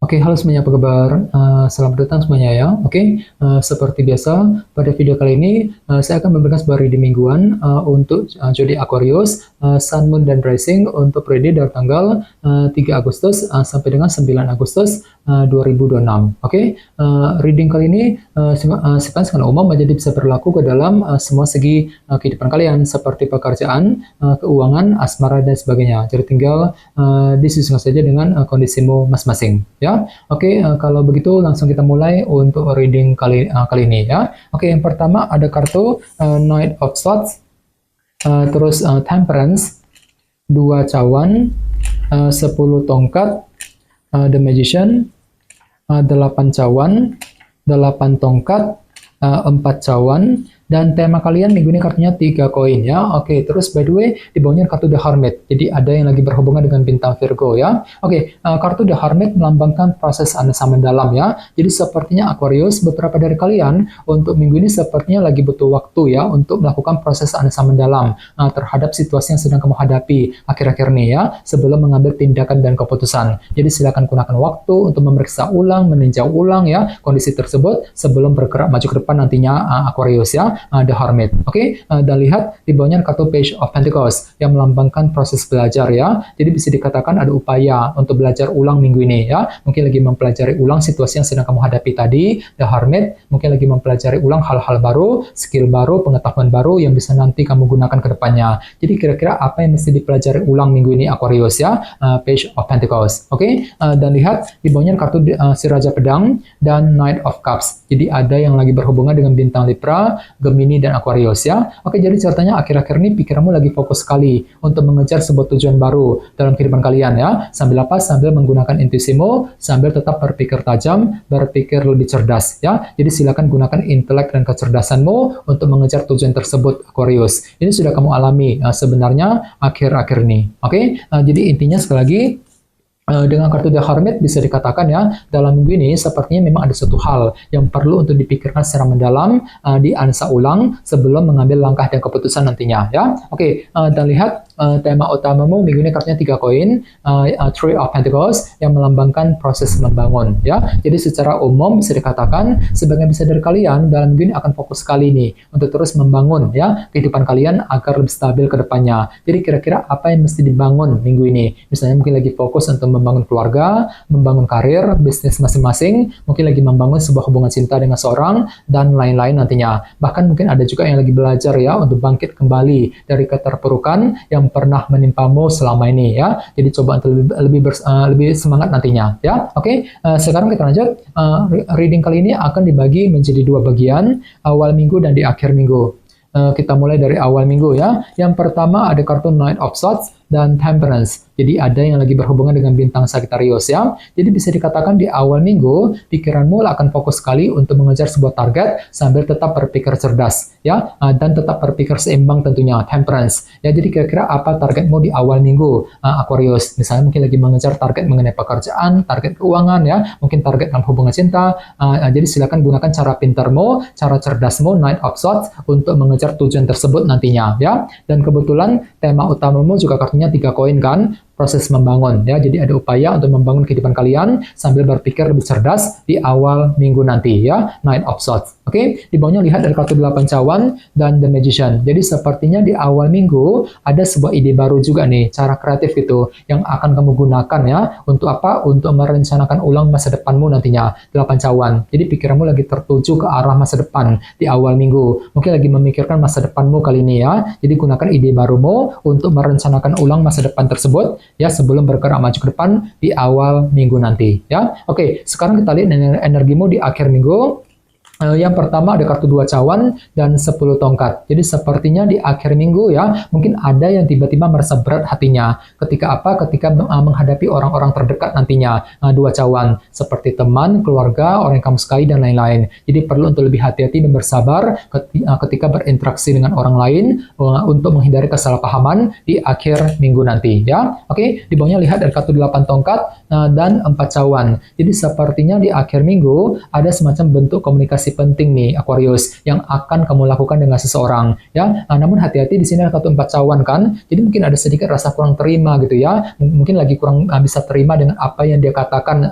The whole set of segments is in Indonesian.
Oke, halo semuanya, apa kabar? Selamat datang semuanya ya. Oke, seperti biasa, pada video kali ini saya akan memberikan sebuah reading mingguan untuk zodiak Aquarius, Sun, Moon, dan Rising untuk periode dari tanggal 3 Agustus sampai dengan 9 Agustus 2026. Oke, reading kali ini sifatnya sangat umum, jadi bisa berlaku ke dalam semua segi kehidupan kalian, seperti pekerjaan, keuangan, asmara, dan sebagainya. Jadi tinggal disesuaikan saja dengan kondisimu masing-masing ya. Oke, kalau begitu langsung kita mulai untuk reading kali ini ya. Oke, yang pertama ada kartu Knight of Swords, terus Temperance, 2 cawan, 10 tongkat, The Magician, 8 cawan, 8 tongkat, 4 cawan, dan tema kalian minggu ini kartunya 3 koin ya. Oke, terus by the way di bawahnya kartu The Hermit. Jadi ada yang lagi berhubungan dengan bintang Virgo ya. Oke, kartu The Hermit melambangkan proses anasa mendalam ya. Jadi sepertinya Aquarius, beberapa dari kalian untuk minggu ini sepertinya lagi butuh waktu ya untuk melakukan proses anasa mendalam terhadap situasi yang sedang kamu hadapi akhir-akhir ini ya, sebelum mengambil tindakan dan keputusan. Jadi silakan gunakan waktu untuk memeriksa ulang, meninjau ulang ya kondisi tersebut sebelum bergerak maju ke depan nantinya Aquarius ya. The Hermit. Oke, dan lihat di bawahnya kartu Page of Pentacles yang melambangkan proses belajar ya. Jadi bisa dikatakan ada upaya untuk belajar ulang minggu ini ya. Mungkin lagi mempelajari ulang situasi yang sedang kamu hadapi tadi, The Hermit. Mungkin lagi mempelajari ulang hal-hal baru, skill baru, pengetahuan baru yang bisa nanti kamu gunakan ke depannya. Jadi kira-kira apa yang mesti dipelajari ulang minggu ini Aquarius ya. Page of Pentacles. Oke, dan lihat di bawahnya kartu si Raja Pedang dan Knight of Cups. Jadi ada yang lagi berhubungan dengan bintang Libra, Gemini, dan Aquarius ya. Oke, jadi ceritanya akhir-akhir ini pikiranmu lagi fokus sekali untuk mengejar sebuah tujuan baru dalam kehidupan kalian ya. Sambil apa? Sambil menggunakan intuisimu, sambil tetap berpikir tajam, berpikir lebih cerdas ya. Jadi silakan gunakan intelek dan kecerdasanmu untuk mengejar tujuan tersebut Aquarius. Ini sudah kamu alami sebenarnya akhir-akhir ini. Oke, jadi intinya sekali lagi dengan kartu The Hermit bisa dikatakan ya, dalam minggu ini sepertinya memang ada suatu hal yang perlu untuk dipikirkan secara mendalam, dianalisa ulang sebelum mengambil langkah dan keputusan nantinya ya. Oke, dan lihat tema utamamu minggu ini kartunya 3 koin, Three of Pentacles yang melambangkan proses membangun ya. Jadi secara umum bisa dikatakan sebagian besar dari kalian dalam minggu ini akan fokus sekali nih untuk terus membangun ya kehidupan kalian agar lebih stabil ke depannya. Jadi kira-kira apa yang mesti dibangun minggu ini? Misalnya mungkin lagi fokus untuk membangun keluarga, membangun karir, bisnis masing-masing, mungkin lagi membangun sebuah hubungan cinta dengan seorang, dan lain-lain nantinya. Bahkan mungkin ada juga yang lagi belajar ya untuk bangkit kembali dari keterpurukan yang pernah menimpamu selama ini ya. Jadi coba untuk lebih semangat nantinya ya. Oke, sekarang kita lanjut. Reading kali ini akan dibagi menjadi 2 bagian, awal minggu dan di akhir minggu. Kita mulai dari awal minggu ya. Yang pertama ada kartu Knight of Swords dan Temperance. Jadi ada yang lagi berhubungan dengan bintang Sagittarius ya. Jadi bisa dikatakan di awal minggu pikiranmu akan fokus sekali untuk mengejar sebuah target sambil tetap berpikir cerdas ya, dan tetap berpikir seimbang tentunya, Temperance. Ya, jadi kira-kira apa targetmu di awal minggu Aquarius? Misalnya mungkin lagi mengejar target mengenai pekerjaan, target keuangan ya, mungkin target dalam hubungan cinta. Jadi silakan gunakan cara pintarmu, cara cerdasmu Knight of Swords untuk mengejar tujuan tersebut nantinya ya. Dan kebetulan tema utamamu juga kartunya 3 koin kan, proses membangun ya. Jadi ada upaya untuk membangun kehidupan kalian sambil berpikir lebih cerdas di awal minggu nanti ya, Knight of Swords. Oke, di bawahnya lihat ada kartu 8 cawan dan The Magician. Jadi sepertinya di awal minggu ada sebuah ide baru juga nih, cara kreatif gitu yang akan kamu gunakan ya. Untuk apa? Untuk merencanakan ulang masa depanmu nantinya, 8 cawan. Jadi pikiranmu lagi tertuju ke arah masa depan di awal minggu. Mungkin lagi memikirkan masa depanmu kali ini ya. Jadi gunakan ide barumu untuk merencanakan ulang masa depan tersebut ya sebelum bergerak maju ke depan di awal minggu nanti ya. Oke, sekarang kita lihat energimu di akhir minggu. Yang pertama ada kartu 2 cawan dan 10 tongkat. Jadi sepertinya di akhir minggu ya, mungkin ada yang tiba-tiba merasa berat hatinya. Ketika apa? Ketika menghadapi orang-orang terdekat nantinya. 2 cawan, seperti teman, keluarga, orang yang kamu sukai, dan lain-lain. Jadi perlu untuk lebih hati-hati dan bersabar ketika berinteraksi dengan orang lain untuk menghindari kesalahpahaman di akhir minggu nanti ya. Oke, di bawahnya lihat ada kartu 8 tongkat dan 4 cawan. Jadi sepertinya di akhir minggu ada semacam bentuk komunikasi komunikasi penting nih Aquarius yang akan kamu lakukan dengan seseorang ya. Namun hati-hati, di sini ada kartu 4 cawan kan. Jadi mungkin ada sedikit rasa kurang terima gitu ya. Mungkin lagi kurang bisa terima dengan apa yang dia katakan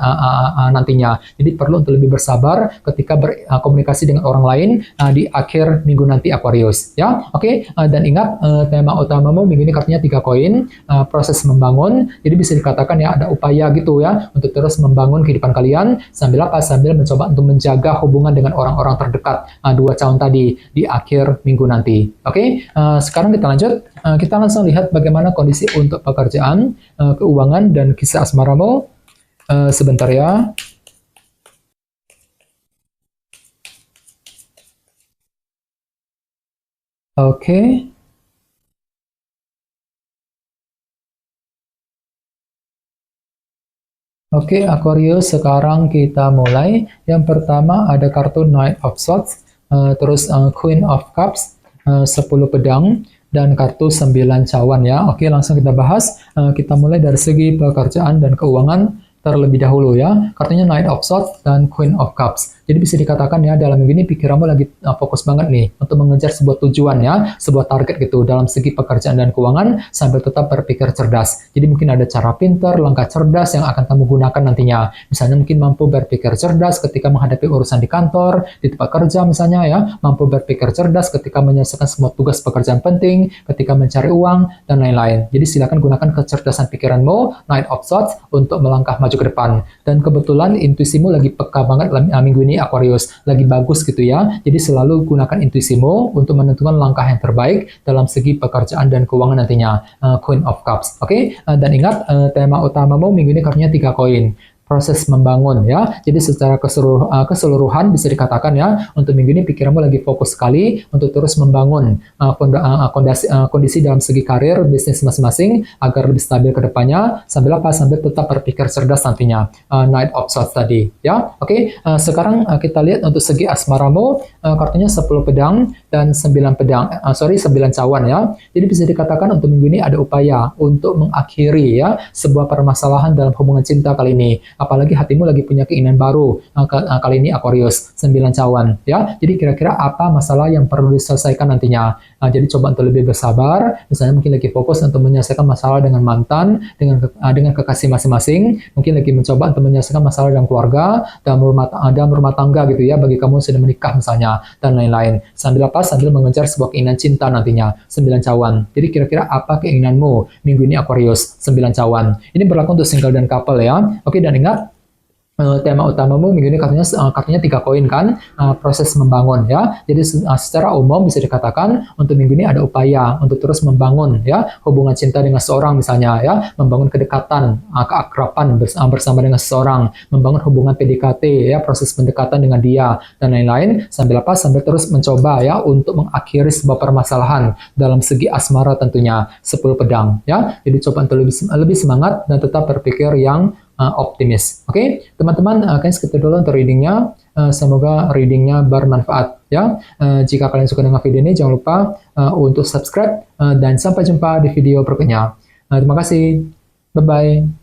nantinya. Jadi perlu untuk lebih bersabar ketika berkomunikasi dengan orang lain di akhir minggu nanti Aquarius ya. Oke, dan ingat tema utamamu minggu ini kartunya 3 koin, proses membangun. Jadi bisa dikatakan ya ada upaya gitu ya untuk terus membangun kehidupan kalian sambil apa? Sambil mencoba untuk menjaga hubungan dengan orang-orang terdekat 2 cawan tadi di akhir minggu nanti. Oke, sekarang kita lanjut. Kita langsung lihat bagaimana kondisi untuk pekerjaan, keuangan, dan kisah asmaramu. Sebentar ya. Oke. Oke, Aquarius, sekarang kita mulai. Yang pertama ada kartu Knight of Swords, terus Queen of Cups, 10 pedang, dan kartu 9 cawan ya. Oke, langsung kita bahas. Kita mulai dari segi pekerjaan dan keuangan terlebih dahulu ya. Kartunya Knight of Swords dan Queen of Cups. Jadi bisa dikatakan ya dalam minggu ini pikiranmu lagi fokus banget nih untuk mengejar sebuah tujuan ya, sebuah target gitu dalam segi pekerjaan dan keuangan sambil tetap berpikir cerdas. Jadi mungkin ada cara pintar, langkah cerdas yang akan kamu gunakan nantinya. Misalnya mungkin mampu berpikir cerdas ketika menghadapi urusan di kantor, di tempat kerja misalnya ya, mampu berpikir cerdas ketika menyelesaikan semua tugas pekerjaan penting, ketika mencari uang, dan lain-lain. Jadi silakan gunakan kecerdasan pikiranmu, Knight of Swords, untuk melangkah maju ke depan. Dan kebetulan intuisimu lagi peka banget minggu ini Aquarius, lagi bagus gitu ya. Jadi selalu gunakan intuisimu untuk menentukan langkah yang terbaik dalam segi pekerjaan dan keuangan nantinya. Queen of Cups. Oke, dan ingat tema utamamu minggu ini kartunya 3 koin. Proses membangun ya. Jadi secara keseluruhan bisa dikatakan ya, untuk minggu ini pikiranmu lagi fokus sekali untuk terus membangun kondisi dalam segi karir, bisnis masing-masing agar lebih stabil ke depannya sambil apa? Sambil tetap berpikir cerdas nantinya. Knight of Swords tadi ya. Oke, sekarang kita lihat untuk segi asmaramu, kartunya 10 pedang dan 9 pedang, 9 cawan ya. Jadi bisa dikatakan untuk minggu ini ada upaya untuk mengakhiri ya sebuah permasalahan dalam hubungan cinta kali ini. Apalagi hatimu lagi punya keinginan baru kali ini Aquarius, 9 cawan ya. Jadi kira-kira apa masalah yang perlu diselesaikan nantinya. Jadi coba untuk lebih bersabar, misalnya mungkin lagi fokus untuk menyelesaikan masalah dengan mantan, dengan kekasih masing-masing, mungkin lagi mencoba untuk menyelesaikan masalah dalam keluarga, dalam rumah tangga gitu ya, bagi kamu yang sudah menikah misalnya, dan lain-lain. Sambil apa? Sambil mengejar sebuah keinginan cinta nantinya, 9 cawan. Jadi kira-kira apa keinginanmu minggu ini Aquarius, 9 cawan. Ini berlaku untuk single dan couple ya. Oke, dan ingat, tema utamamu minggu ini kartunya 3 koin kan, proses membangun ya. Jadi secara umum bisa dikatakan untuk minggu ini ada upaya untuk terus membangun ya hubungan cinta dengan seseorang misalnya ya, membangun kedekatan, keakraban bersama dengan seseorang, membangun hubungan PDKT ya, proses pendekatan dengan dia dan lain-lain, sambil apa? Sambil terus mencoba ya untuk mengakhiri sebuah permasalahan dalam segi asmara tentunya, 10 pedang ya. Jadi coba untuk lebih semangat dan tetap berpikir yang optimis. Oke, teman-teman, kayaknya segitu dulu untuk readingnya. Semoga readingnya bermanfaat ya. Jika kalian suka dengan video ini, jangan lupa untuk subscribe dan sampai jumpa di video berikutnya. Terima kasih. Bye-bye.